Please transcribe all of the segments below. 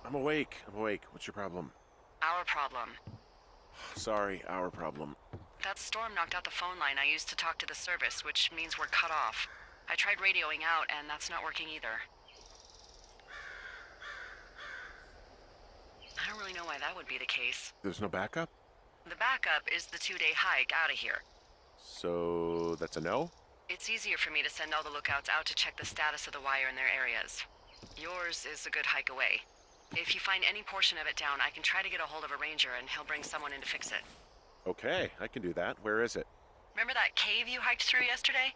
I'm awake. I'm awake. What's your problem? Our problem. Sorry, our problem. That storm knocked out the phone line I used to talk to the service, which means we're cut off. I tried radioing out, and that's not working either. I don't really know why that would be the case. There's no backup? The backup is the 2-day hike out of here. So that's a no? It's easier for me to send all the lookouts out to check the status of the wire in their areas. Yours is a good hike away. If you find any portion of it down, I can try to get a hold of a ranger and he'll bring someone in to fix it. Okay, I can do that. Where is it? Remember that cave you hiked through yesterday?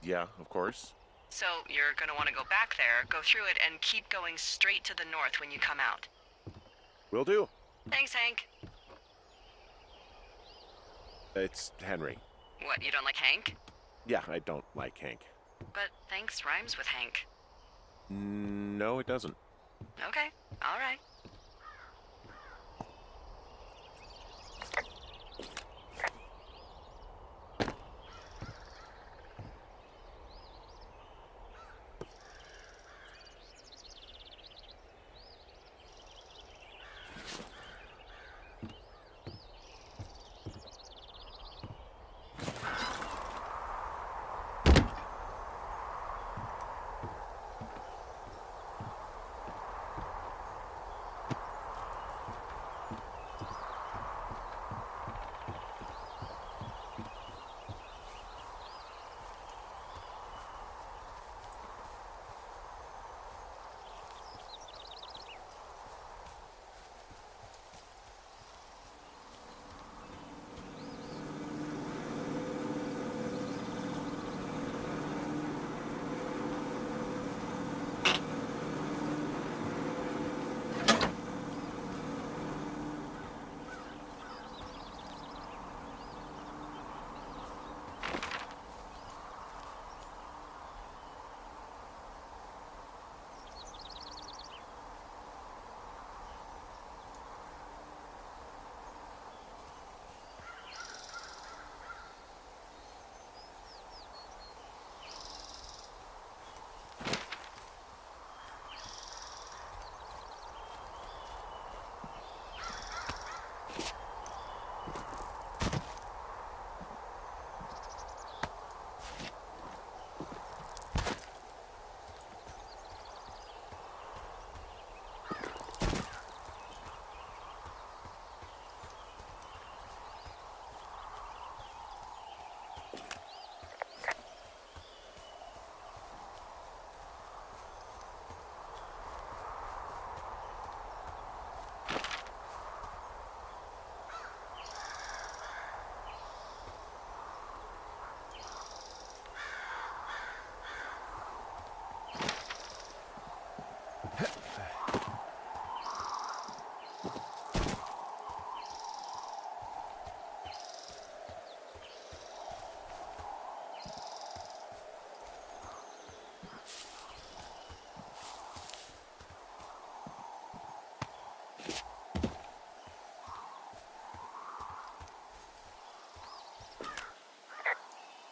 Yeah, of course. So you're gonna want to go back there, go through it, and keep going straight to the north when you come out. Will do. Thanks, Hank. It's Henry. What, you don't like Hank? Yeah, I don't like Hank. But thanks rhymes with Hank. No, it doesn't. Okay, all right.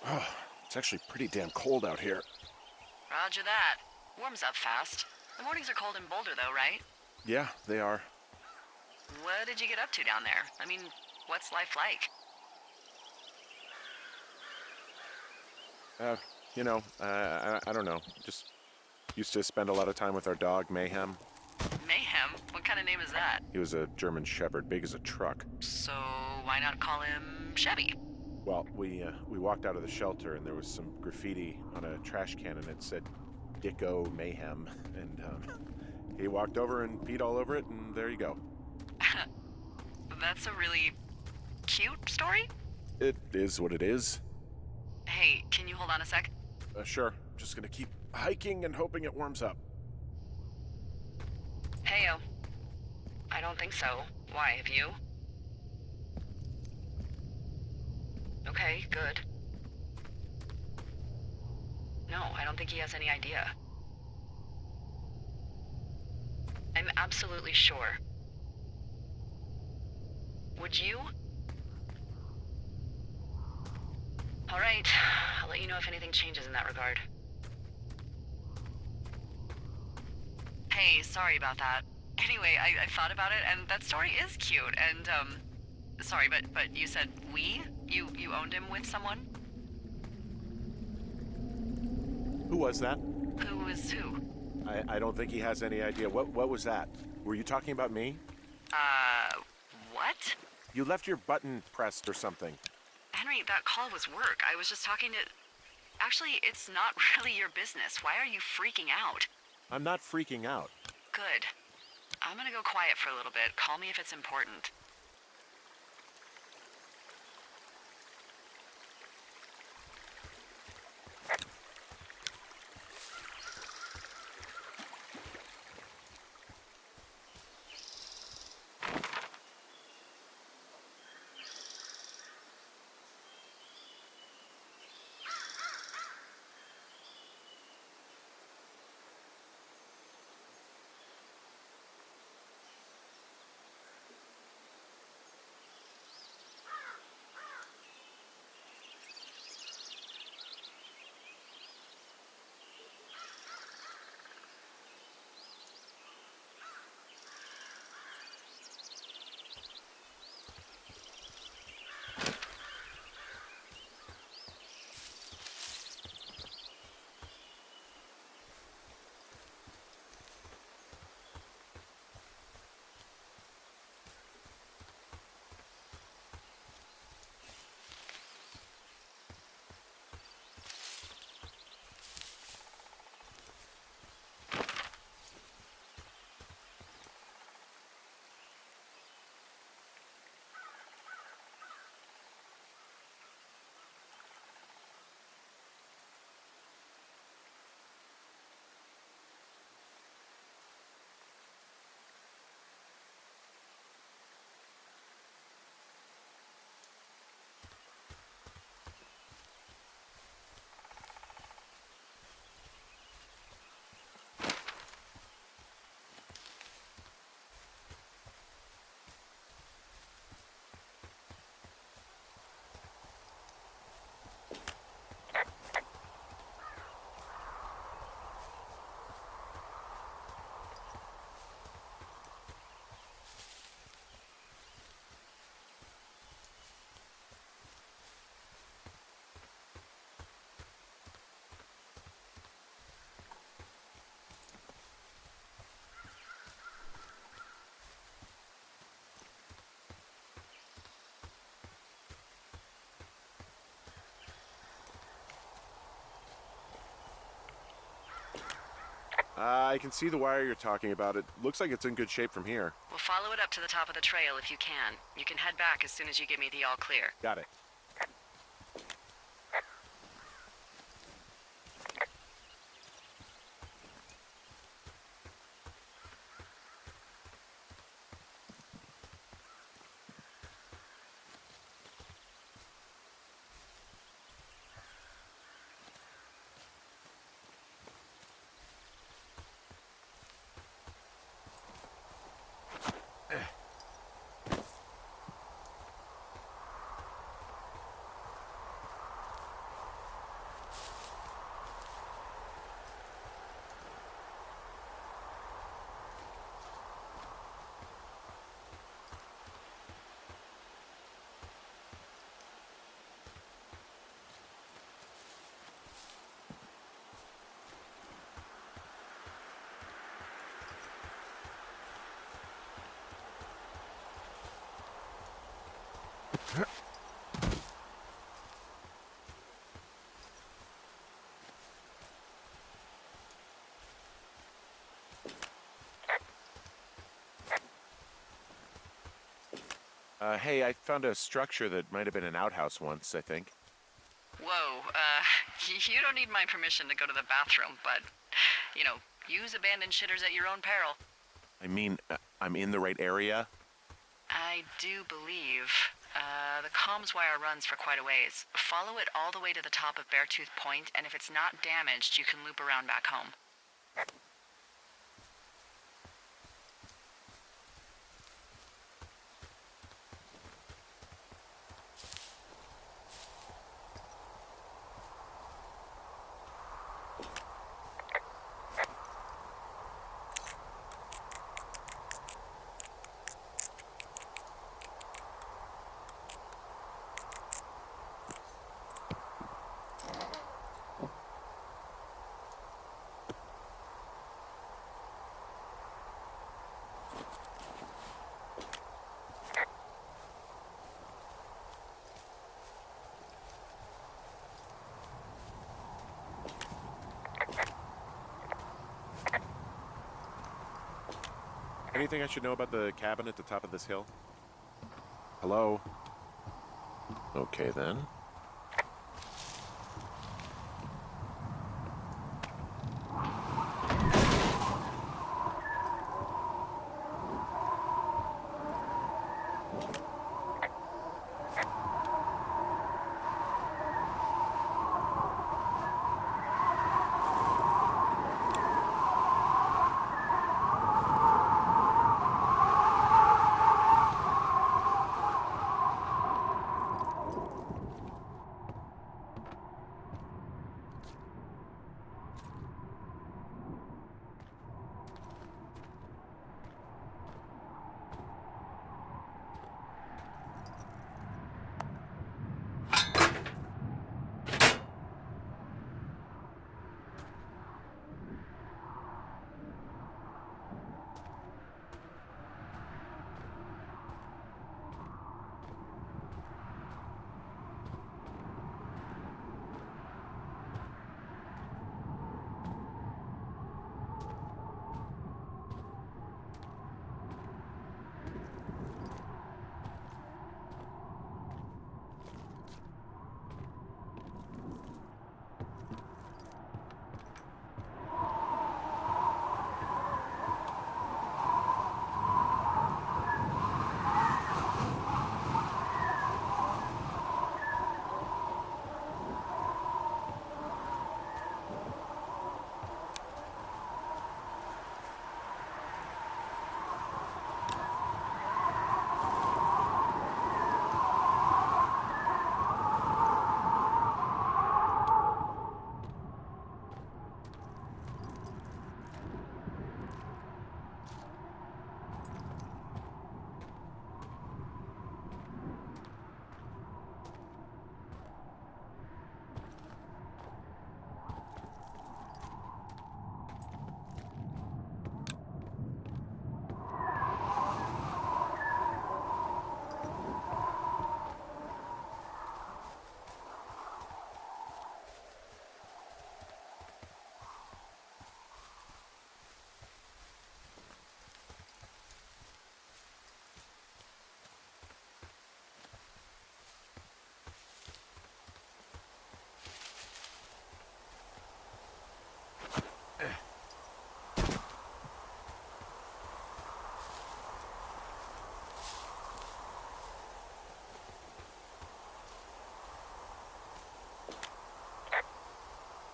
Oh, it's actually pretty damn cold out here. Roger that. Warms up fast. The mornings are cold in Boulder, though, right? Yeah, they are. What did you get up to down there? I mean, what's life like? I don't know. Just used to spend a lot of time with our dog, Mayhem. Mayhem? What kind of name is that? He was a German Shepherd, big as a truck. So why not call him Chevy? Well, we walked out of the shelter and there was some graffiti on a trash can and it said Dicko Mayhem. And he walked over and peed all over it and there you go. That's a really cute story? It is what it is. Hey, can you hold on a sec? Sure. Just gonna keep hiking and hoping it warms up. Heyo. I don't think so. Why, have you? Okay, good. No, I don't think he has any idea. I'm absolutely sure. Would you? All right, I'll let you know if anything changes in that regard. Hey, sorry about that. Anyway, I thought about it, and that story is cute. And sorry, but you said we? You owned him with someone? Who was that? Who is who? I don't think he has any idea. What was that? Were you talking about me? What? You left your button pressed or something. Henry, that call was work. I was just talking to... Actually, it's not really your business. Why are you freaking out? I'm not freaking out. Good. I'm gonna go quiet for a little bit. Call me if it's important. I can see the wire you're talking about. It looks like it's in good shape from here. We'll follow it up to the top of the trail if you can. You can head back as soon as you give me the all clear. Got it. Hey, I found a structure that might have been an outhouse once, I think. Whoa, you don't need my permission to go to the bathroom, but, use abandoned shitters at your own peril. I mean, I'm in the right area? I do believe. The comms wire runs for quite a ways. Follow it all the way to the top of Beartooth Point, and if it's not damaged, you can loop around back home. Anything I should know about the cabin at the top of this hill? Hello? Okay, then.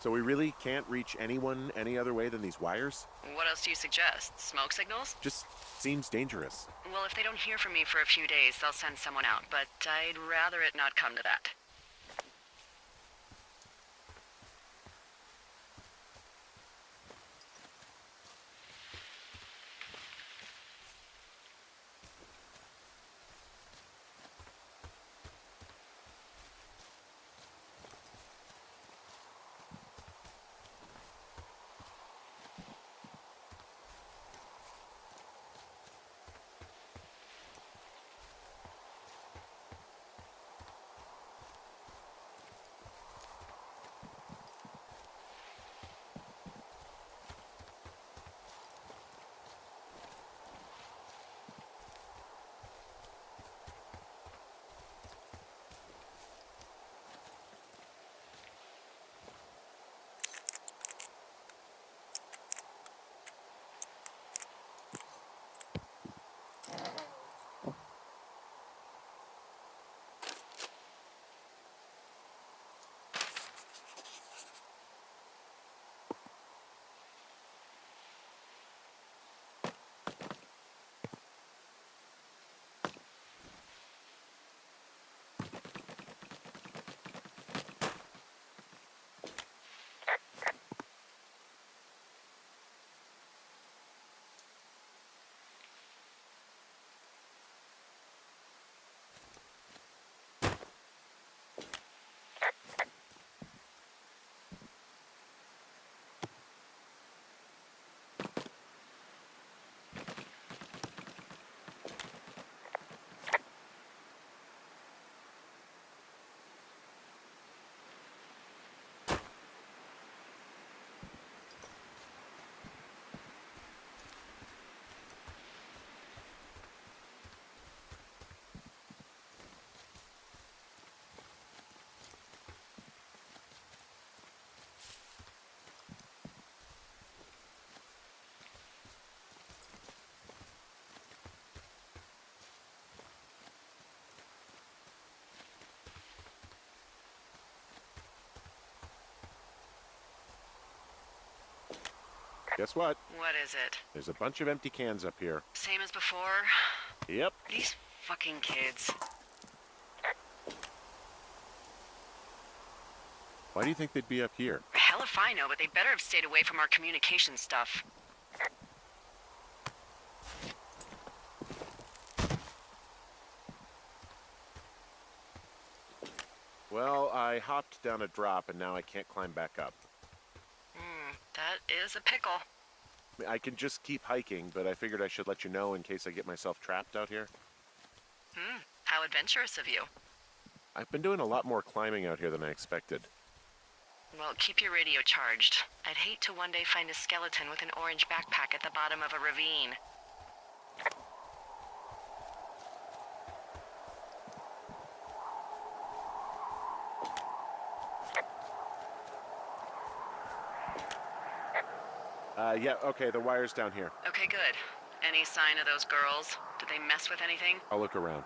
So we really can't reach anyone any other way than these wires? What else do you suggest? Smoke signals? Just seems dangerous. Well, if they don't hear from me for a few days, they'll send someone out, but I'd rather it not come to that. guess what? What is it? There's a bunch of empty cans up here. Same as before? Yep. These fucking kids. Why do you think they'd be up here? Hell if I know, but they better have stayed away from our communication stuff. Well, I hopped down a drop and now I can't climb back up. That is a pickle. I can just keep hiking, but I figured I should let you know in case I get myself trapped out here. How adventurous of you. I've been doing a lot more climbing out here than I expected. Well, keep your radio charged. I'd hate to one day find a skeleton with an orange backpack at the bottom of a ravine. Yeah, okay, the wire's down here. Okay, good. Any sign of those girls? Did they mess with anything? I'll look around.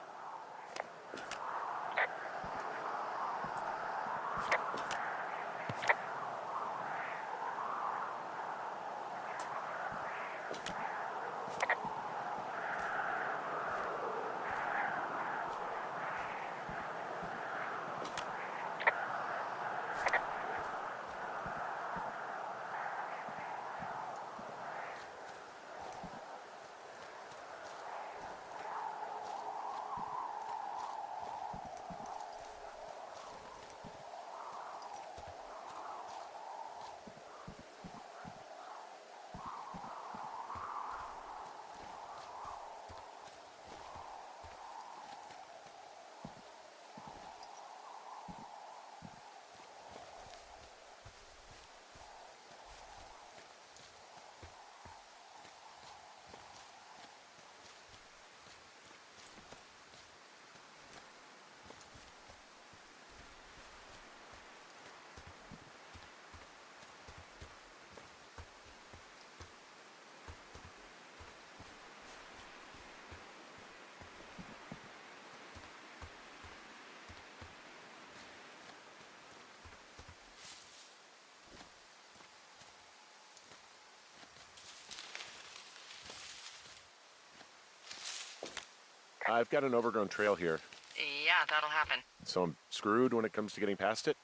I've got an overgrown trail here, Yeah, that'll happen. so I'm screwed when it comes to getting past it.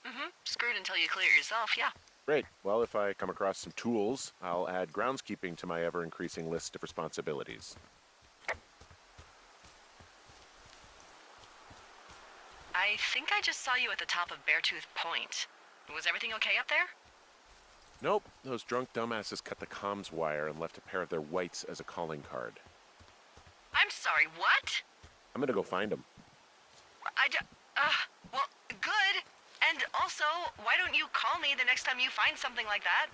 Screwed until you clear it yourself, yeah. Great. Well, if I come across some tools, I'll add groundskeeping to my ever-increasing list of responsibilities. I think I just saw you at the top of Beartooth Point. Was everything okay up there? Nope, those drunk dumbasses cut the comms wire and left a pair of their whites as a calling card. I'm sorry, what? I'm gonna go find them. Well, good. And also, why don't you call me the next time you find something like that?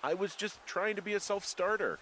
I was just trying to be a self-starter.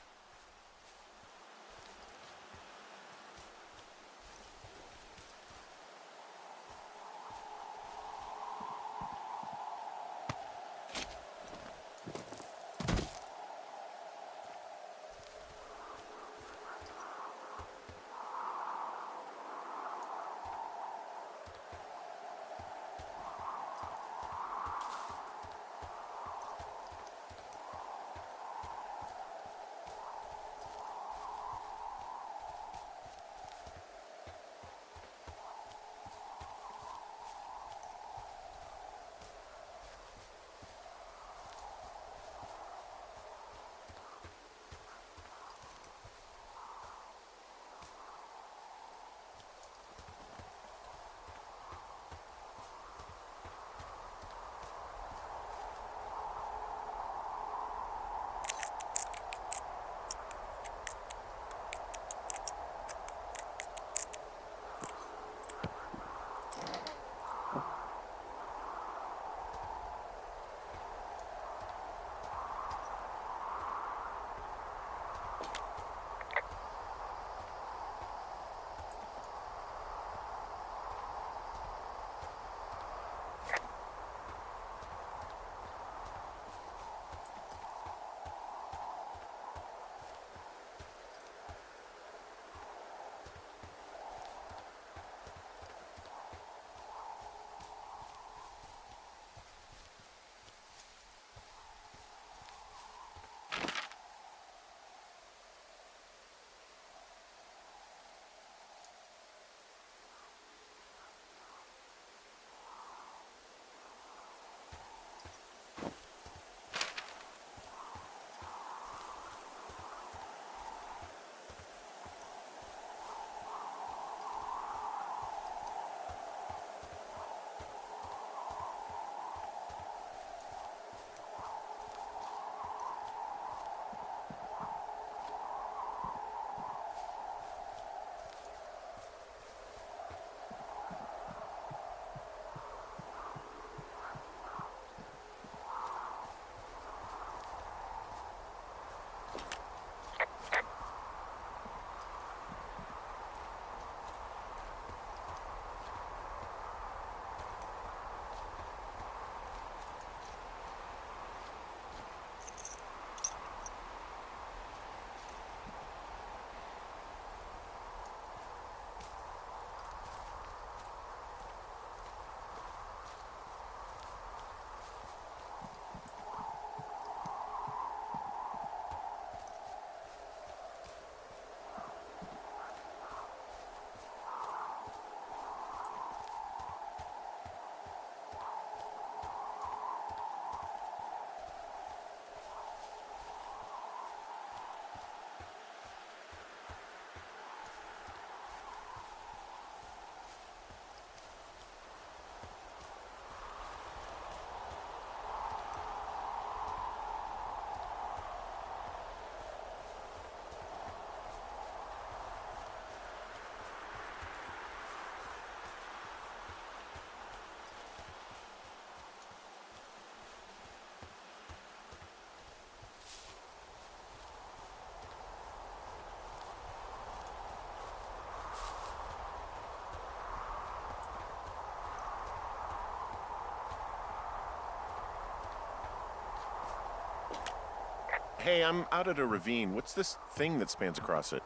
Hey, I'm out at a ravine. What's this thing that spans across it?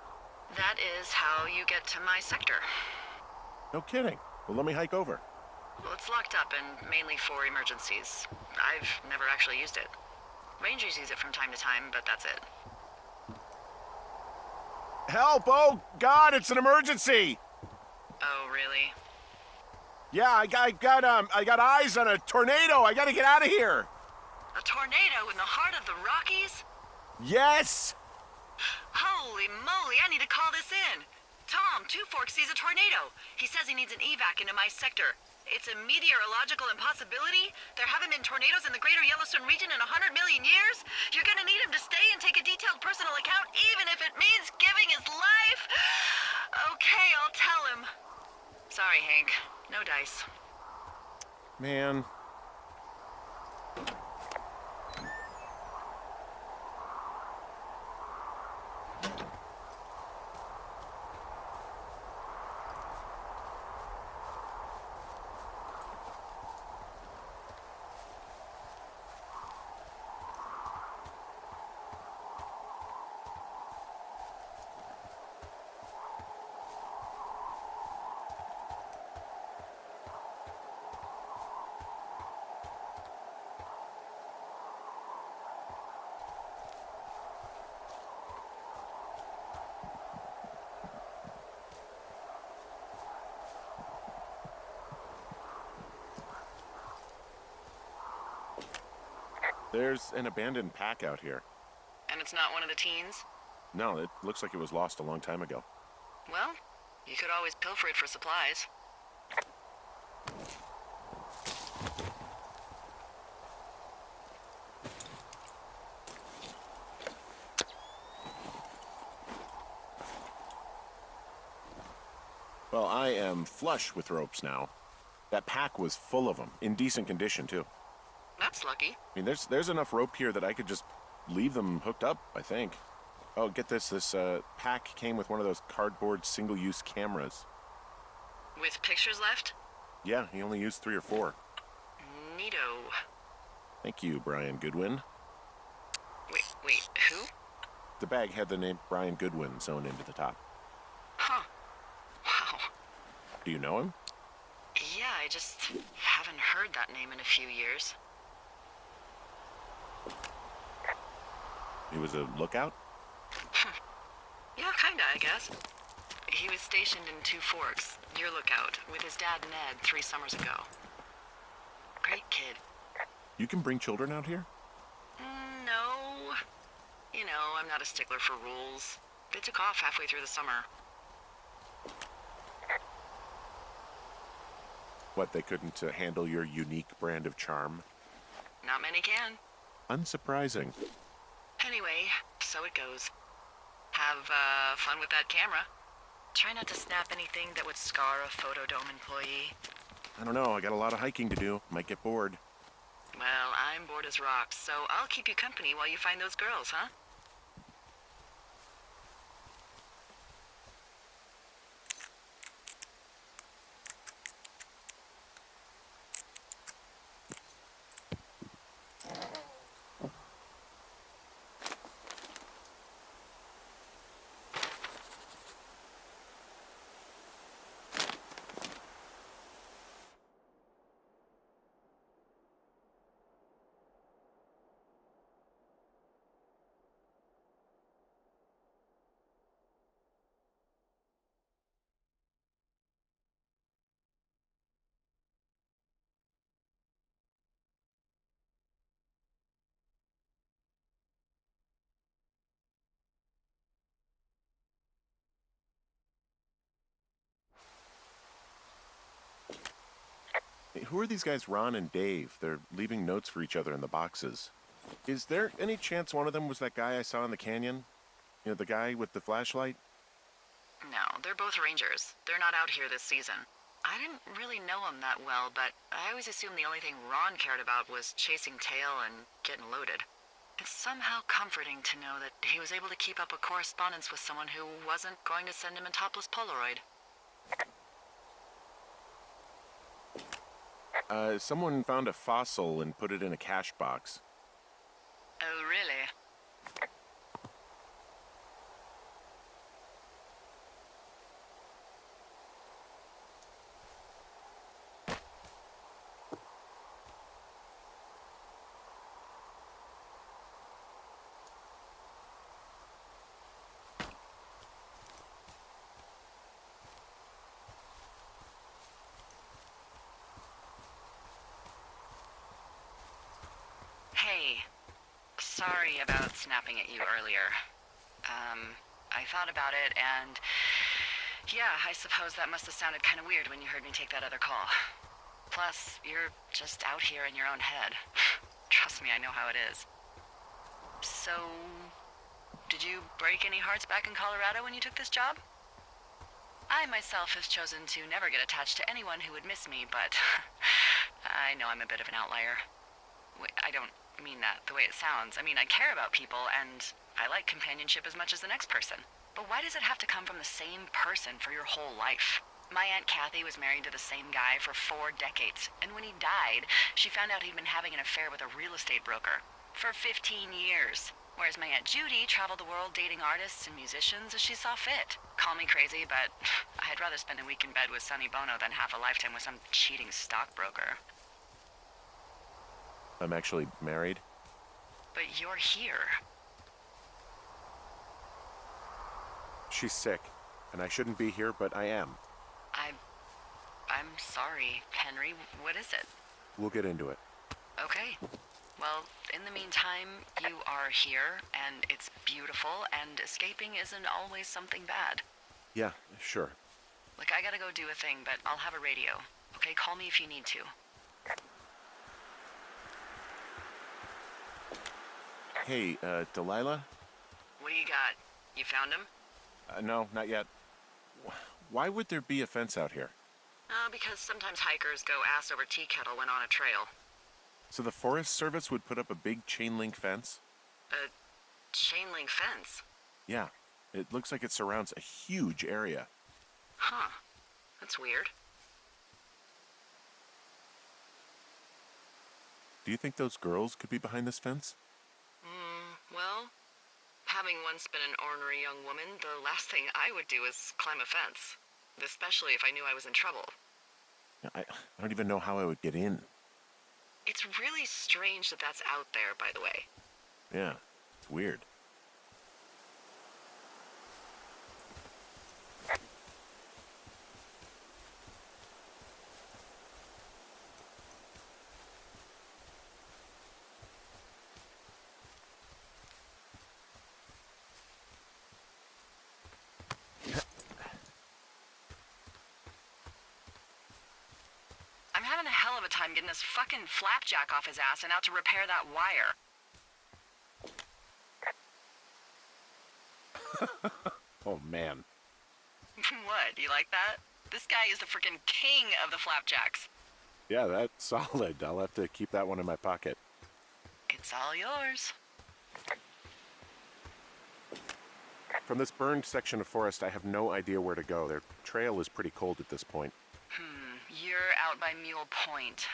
That is how you get to my sector. No kidding. Well, let me hike over. Well, it's locked up and mainly for emergencies. I've never actually used it. Rangers use it from time to time, but that's it. Help! Oh, God, it's an emergency! Oh, really? Yeah, I got eyes on a tornado. I gotta get out of here. A tornado in the heart of the Rockies? Yes! Holy moly, I need to call this in. Tom, Two Forks sees a tornado. He says he needs an evac into my sector. It's a meteorological impossibility. There haven't been tornadoes in the greater Yellowstone region in 100 million years. You're gonna need him to stay and take a detailed personal account, even if it means giving his life. Okay, I'll tell him. Sorry, Hank. No dice. Man. There's an abandoned pack out here. And it's not one of the teens? No, it looks like it was lost a long time ago. Well, you could always pilfer it for supplies. Well, I am flush with ropes now. That pack was full of them, in decent condition, too. That's lucky. I mean, there's enough rope here that I could just leave them hooked up, I think. Oh, get this. This pack came with one of those cardboard single-use cameras. With pictures left? Yeah, he only used 3 or 4. Neato. Thank you, Brian Goodwin. Wait, who? The bag had the name Brian Goodwin sewn into the top. Huh. Wow. Do you know him? Yeah, I just haven't heard that name in a few years. He was a lookout? Yeah, kinda, I guess. He was stationed in Two Forks, your lookout, with his dad Ned 3 summers ago. Great kid. You can bring children out here? No. You know, I'm not a stickler for rules. They took off halfway through the summer. What, they couldn't handle your unique brand of charm? Not many can. Unsurprising. Anyway, so it goes. Have, fun with that camera. Try not to snap anything that would scar a Photodome employee. I don't know, I got a lot of hiking to do. Might get bored. Well, I'm bored as rocks, so I'll keep you company while you find those girls, huh? Hey, who are these guys, Ron and Dave? They're leaving notes for each other in the boxes. Is there any chance one of them was that guy I saw in the canyon? You know, the guy with the flashlight? No, they're both rangers. They're not out here this season. I didn't really know him that well, but I always assumed the only thing Ron cared about was chasing tail and getting loaded. It's somehow comforting to know that he was able to keep up a correspondence with someone who wasn't going to send him a topless Polaroid. Someone found a fossil and put it in a cash box. Oh, really? sorry about snapping at you earlier. I thought about it, and yeah, I suppose that must have sounded kind of weird when you heard me take that other call. Plus, you're just out here in your own head. Trust me, I know how it is. So, did you break any hearts back in Colorado when you took this job? I myself have chosen to never get attached to anyone who would miss me, but I know I'm a bit of an outlier. I don't mean that the way it sounds. I mean, I care about people, and I like companionship as much as the next person. But why does it have to come from the same person for your whole life? My Aunt Kathy was married to the same guy for 4 decades, and when he died, she found out he'd been having an affair with a real estate broker for 15 years. Whereas my Aunt Judy traveled the world dating artists and musicians as she saw fit. Call me crazy, but I'd rather spend a week in bed with Sonny Bono than half a lifetime with some cheating stockbroker. I'm actually married. But you're here. She's sick, and I shouldn't be here, but I am. I'm sorry, Henry. What is it? We'll get into it. Okay. Well, in the meantime, you are here, and it's beautiful, and escaping isn't always something bad. Yeah, sure. Look, I gotta go do a thing, but I'll have a radio. Okay, call me if you need to. Hey, Delilah? What do you got? You found him? No, not yet. Why would there be a fence out here? Because sometimes hikers go ass over tea kettle when on a trail. So the Forest Service would put up a big chain link fence? A chain link fence? Yeah. It looks like it surrounds a huge area. Huh. That's weird. Do you think those girls could be behind this fence? Well, having once been an ornery young woman, the last thing I would do is climb a fence. Especially if I knew I was in trouble. I don't even know how I would get in. It's really strange that that's out there, by the way. Yeah, it's weird. I'm having a hell of a time getting this fucking flapjack off his ass and out to repair that wire. Oh, man. What, do you like that? This guy is the freaking king of the flapjacks. Yeah, that's solid. I'll have to keep that one in my pocket. It's all yours. From this burned section of forest, I have no idea where to go. Their trail is pretty cold at this point. You're out by Mule Point.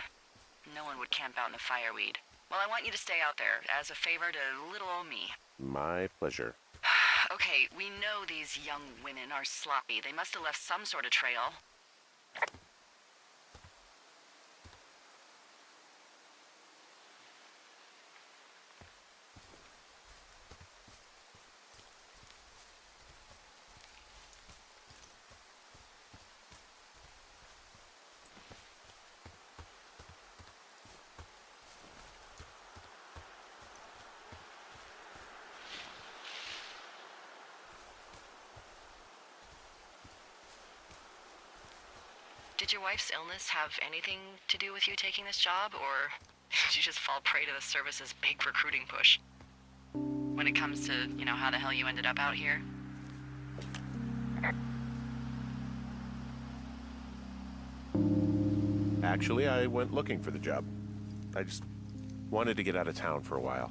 No one would camp out in the fireweed. Well, I want you to stay out there, as a favor to little old me. My pleasure. Okay, we know these young women are sloppy. They must have left some sort of trail. Did your wife's illness have anything to do with you taking this job, or did you just fall prey to the service's big recruiting push? When it comes to, how the hell you ended up out here? Actually, I went looking for the job. I just wanted to get out of town for a while.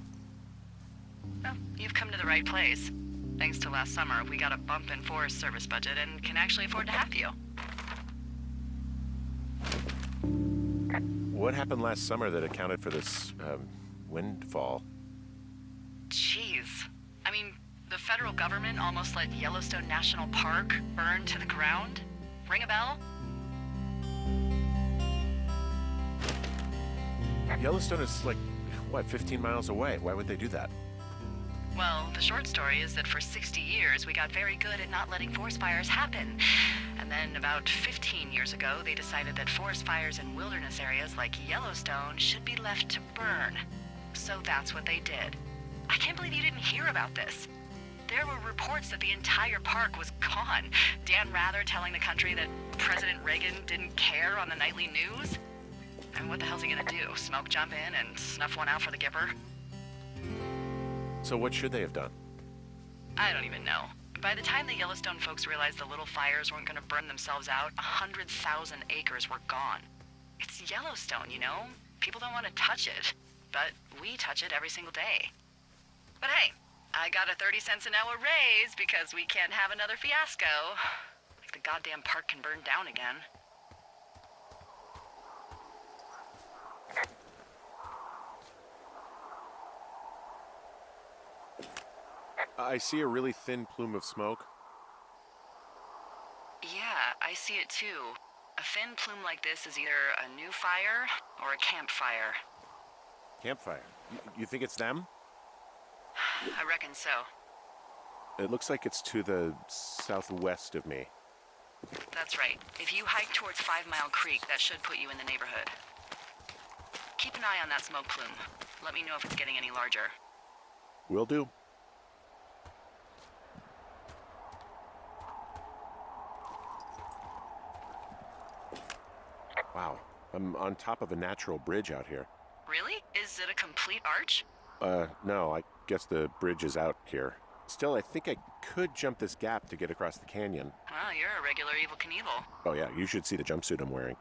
Well, you've come to the right place. Thanks to last summer, we got a bump in Forest Service budget and can actually afford to have you. What happened last summer that accounted for this, windfall? Jeez. I mean, the federal government almost let Yellowstone National Park burn to the ground? Ring a bell? Yellowstone is 15 miles away. Why would they do that? Well, the short story is that for 60 years, we got very good at not letting forest fires happen. And then about 15 years ago, they decided that forest fires in wilderness areas like Yellowstone should be left to burn. So that's what they did. I can't believe you didn't hear about this. There were reports that the entire park was gone. Dan Rather telling the country that President Reagan didn't care on the nightly news. And what the hell's he gonna do? Smoke jump in and snuff one out for the Gipper? So what should they have done? I don't even know. By the time the Yellowstone folks realized the little fires weren't gonna burn themselves out, 100,000 acres were gone. It's Yellowstone, you know? People don't want to touch it. But we touch it every single day. But hey, I got a 30 cents an hour raise because we can't have another fiasco. Like the goddamn park can burn down again. I see a really thin plume of smoke. Yeah, I see it too. A thin plume like this is either a new fire or a campfire. Campfire? You think it's them? I reckon so. It looks like it's to the southwest of me. That's right. If you hike towards 5 Mile Creek, that should put you in the neighborhood. Keep an eye on that smoke plume. Let me know if it's getting any larger. Will do. Wow, I'm on top of a natural bridge out here. Really? Is it a complete arch? No, I guess the bridge is out here. Still, I think I could jump this gap to get across the canyon. Well, you're a regular Evel Knievel. Oh yeah, you should see the jumpsuit I'm wearing.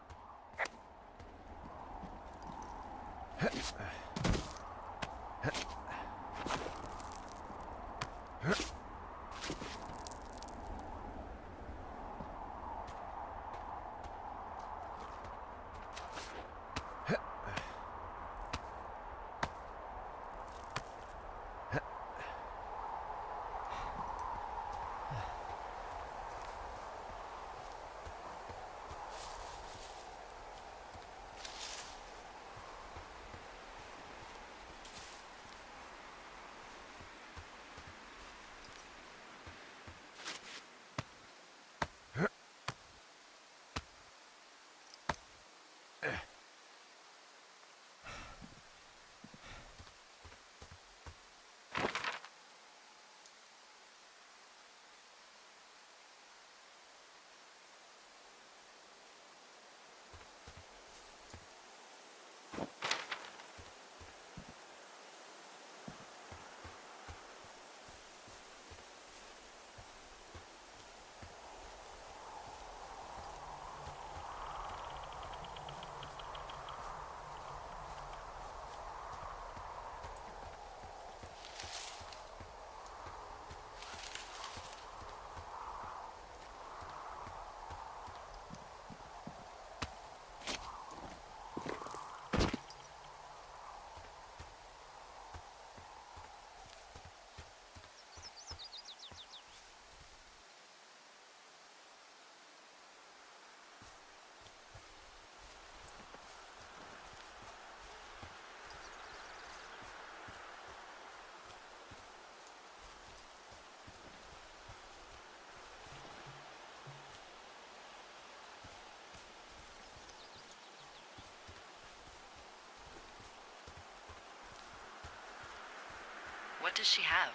What does she have?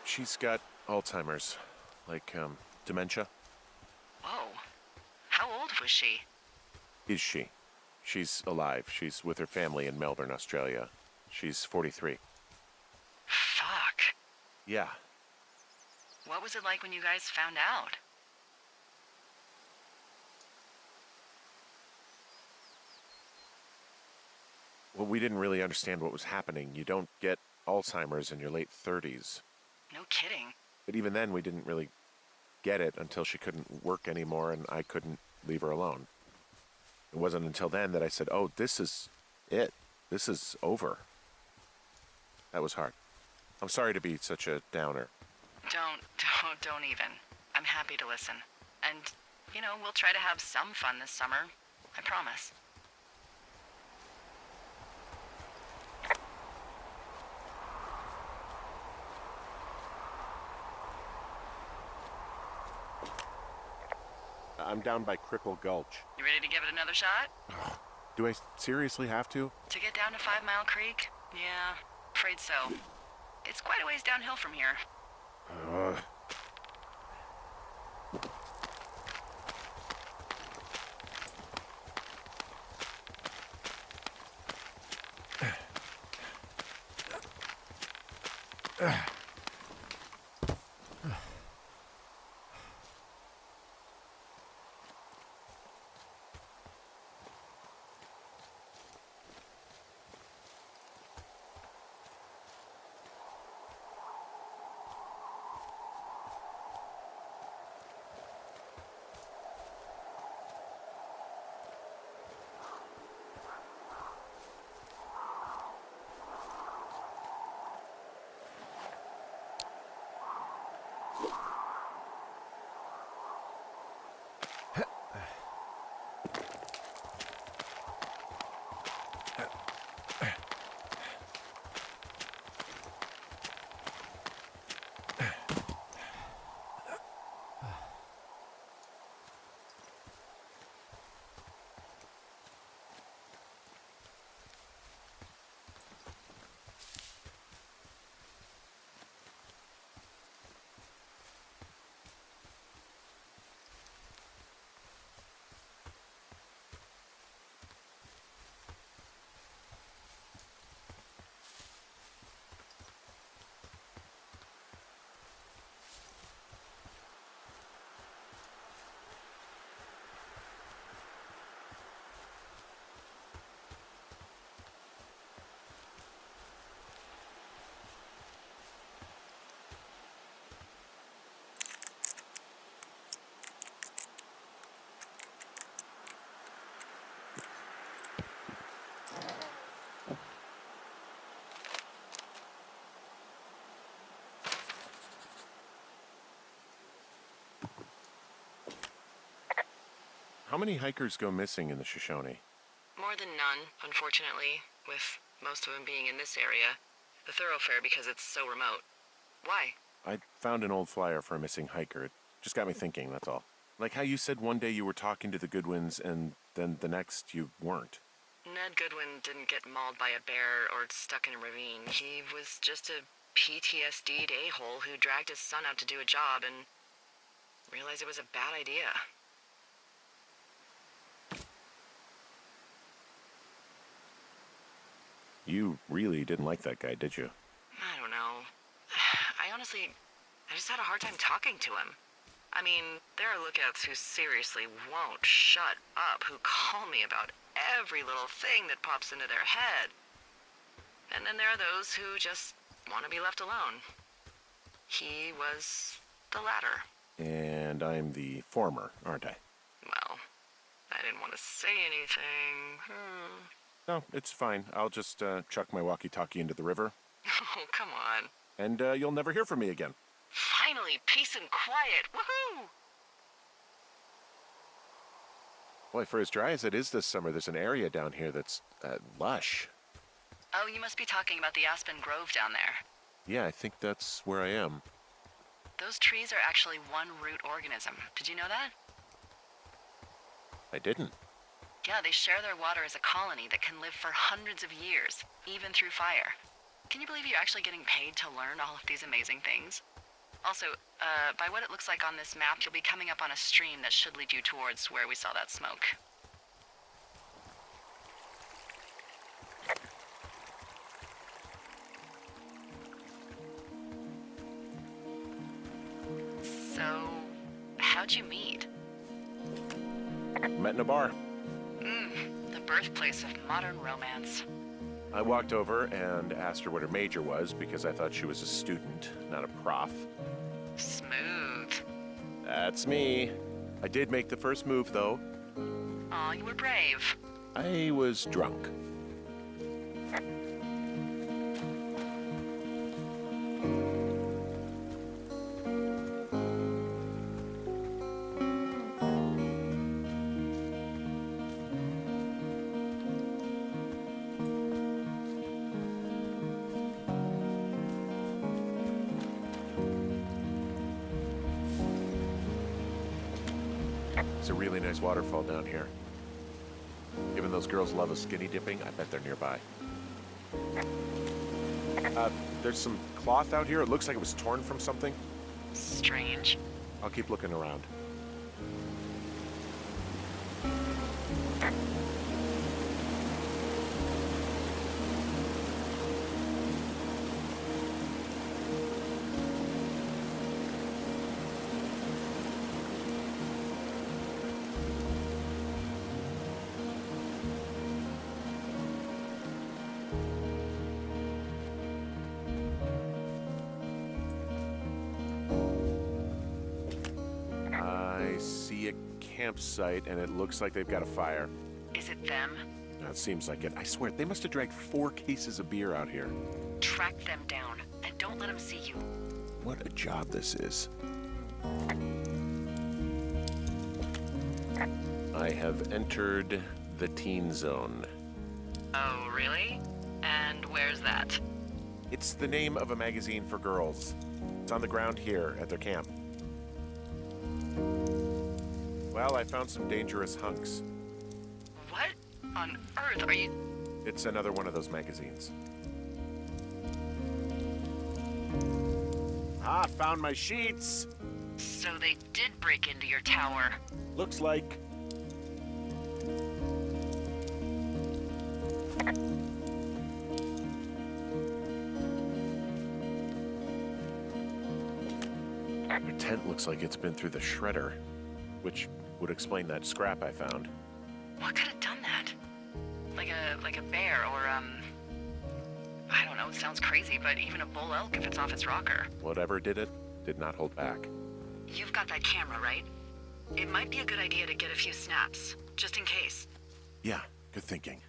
She's got Alzheimer's, like, dementia. Whoa. How old was she? Is she? She's alive. She's with her family in Melbourne, Australia. She's 43. Fuck. Yeah. What was it like when you guys found out? Well, we didn't really understand what was happening. You don't get Alzheimer's in your late 30s. No kidding. But even then, we didn't really get it until she couldn't work anymore and I couldn't leave her alone. It wasn't until then that I said, oh, this is it. This is over. That was hard. I'm sorry to be such a downer. Don't even. I'm happy to listen. And, you know, we'll try to have some fun this summer. I promise. I'm down by Cripple Gulch. You ready to give it another shot? Do I seriously have to? To get down to 5 Mile Creek, Yeah, afraid so. It's quite a ways downhill from here. Uh, how many hikers go missing in the Shoshone? More than none, unfortunately, with most of them being in this area. The thoroughfare because it's so remote. Why? I found an old flyer for a missing hiker. It just got me thinking, that's all. Like how you said one day you were talking to the Goodwins and then the next you weren't. Ned Goodwin didn't get mauled by a bear or stuck in a ravine. He was just a PTSD'd a-hole who dragged his son out to do a job and realized it was a bad idea. You really didn't like that guy, did you? I don't know. I just had a hard time talking to him. I mean, there are lookouts who seriously won't shut up, who call me about every little thing that pops into their head. And then there are those who just want to be left alone. He was the latter. And I'm the former, aren't I? Well, I didn't want to say anything. No, it's fine. I'll just chuck my walkie-talkie into the river, Oh, come on. and you'll never hear from me again. Finally, peace and quiet. Woohoo! Boy, for as dry as it is this summer, there's an area down here that's lush. Oh, you must be talking about the Aspen Grove down there. Yeah, I think that's where I am. Those trees are actually one root organism. Did you know that? I didn't. Yeah, they share their water as a colony that can live for hundreds of years, even through fire. Can you believe you're actually getting paid to learn all of these amazing things? Also, by what it looks like on this map, you'll be coming up on a stream that should lead you towards where we saw that smoke. So, how'd you meet? Met in a bar. The birthplace of modern romance. I walked over and asked her what her major was because I thought she was a student, not a prof. Smooth. That's me. I did make the first move, though. Aw, you were brave. I was drunk. It's a really nice waterfall down here. Given those girls love a skinny dipping, I bet they're nearby. There's some cloth out here. It looks like it was torn from something. Strange. I'll keep looking around. I see a campsite, and it looks like they've got a fire. Is it them? That seems like it. I swear, they must have dragged 4 cases of beer out here. Track them down, and don't let them see you. What a job this is. I have entered the teen zone. Oh, really? And where's that? It's the name of a magazine for girls. It's on the ground here at their camp. Well, I found some dangerous hunks. What on earth are you... It's another one of those magazines. Ah, found my sheets! So they did break into your tower. Looks like... Your tent looks like it's been through the shredder, which would explain that scrap I found. What could have done that? Like a bear or, I don't know, it sounds crazy, but even a bull elk if it's off its rocker. Whatever did it, did not hold back. You've got that camera, right? It might be a good idea to get a few snaps, just in case. Yeah, good thinking.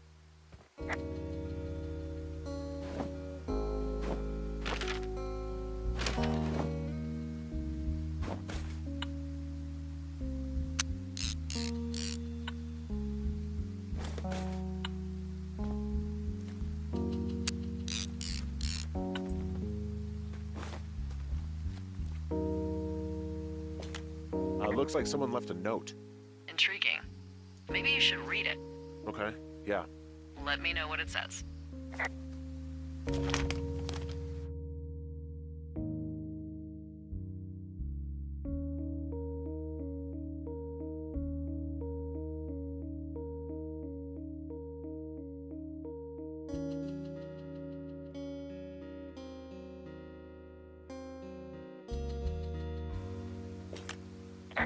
Looks like someone left a note. Intriguing. Maybe you should read it. Okay, yeah. Let me know what it says.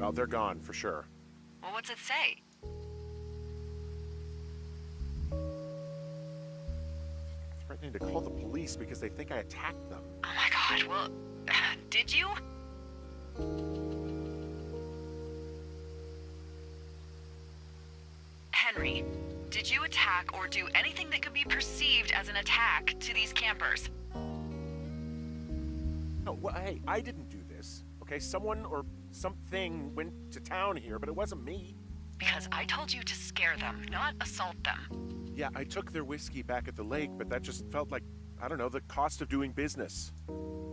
Well, they're gone, for sure. Well, what's it say? Threatening to call the police because they think I attacked them. Oh my god, well, did you? Henry, did you attack or do anything that could be perceived as an attack to these campers? No, well, hey, I didn't do this. Okay, someone or something went to town here, but it wasn't me. Because I told you to scare them, not assault them. Yeah, I took their whiskey back at the lake, but that just felt like, I don't know, the cost of doing business.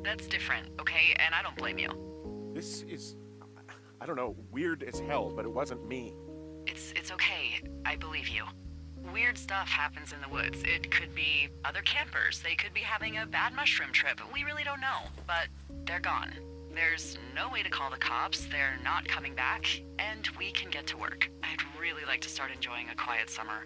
That's different, okay? And I don't blame you. This is, I don't know, weird as hell, but it wasn't me. It's okay. I believe you. Weird stuff happens in the woods. It could be other campers. They could be having a bad mushroom trip. We really don't know, but they're gone. There's no way to call the cops, they're not coming back, and we can get to work. I'd really like to start enjoying a quiet summer.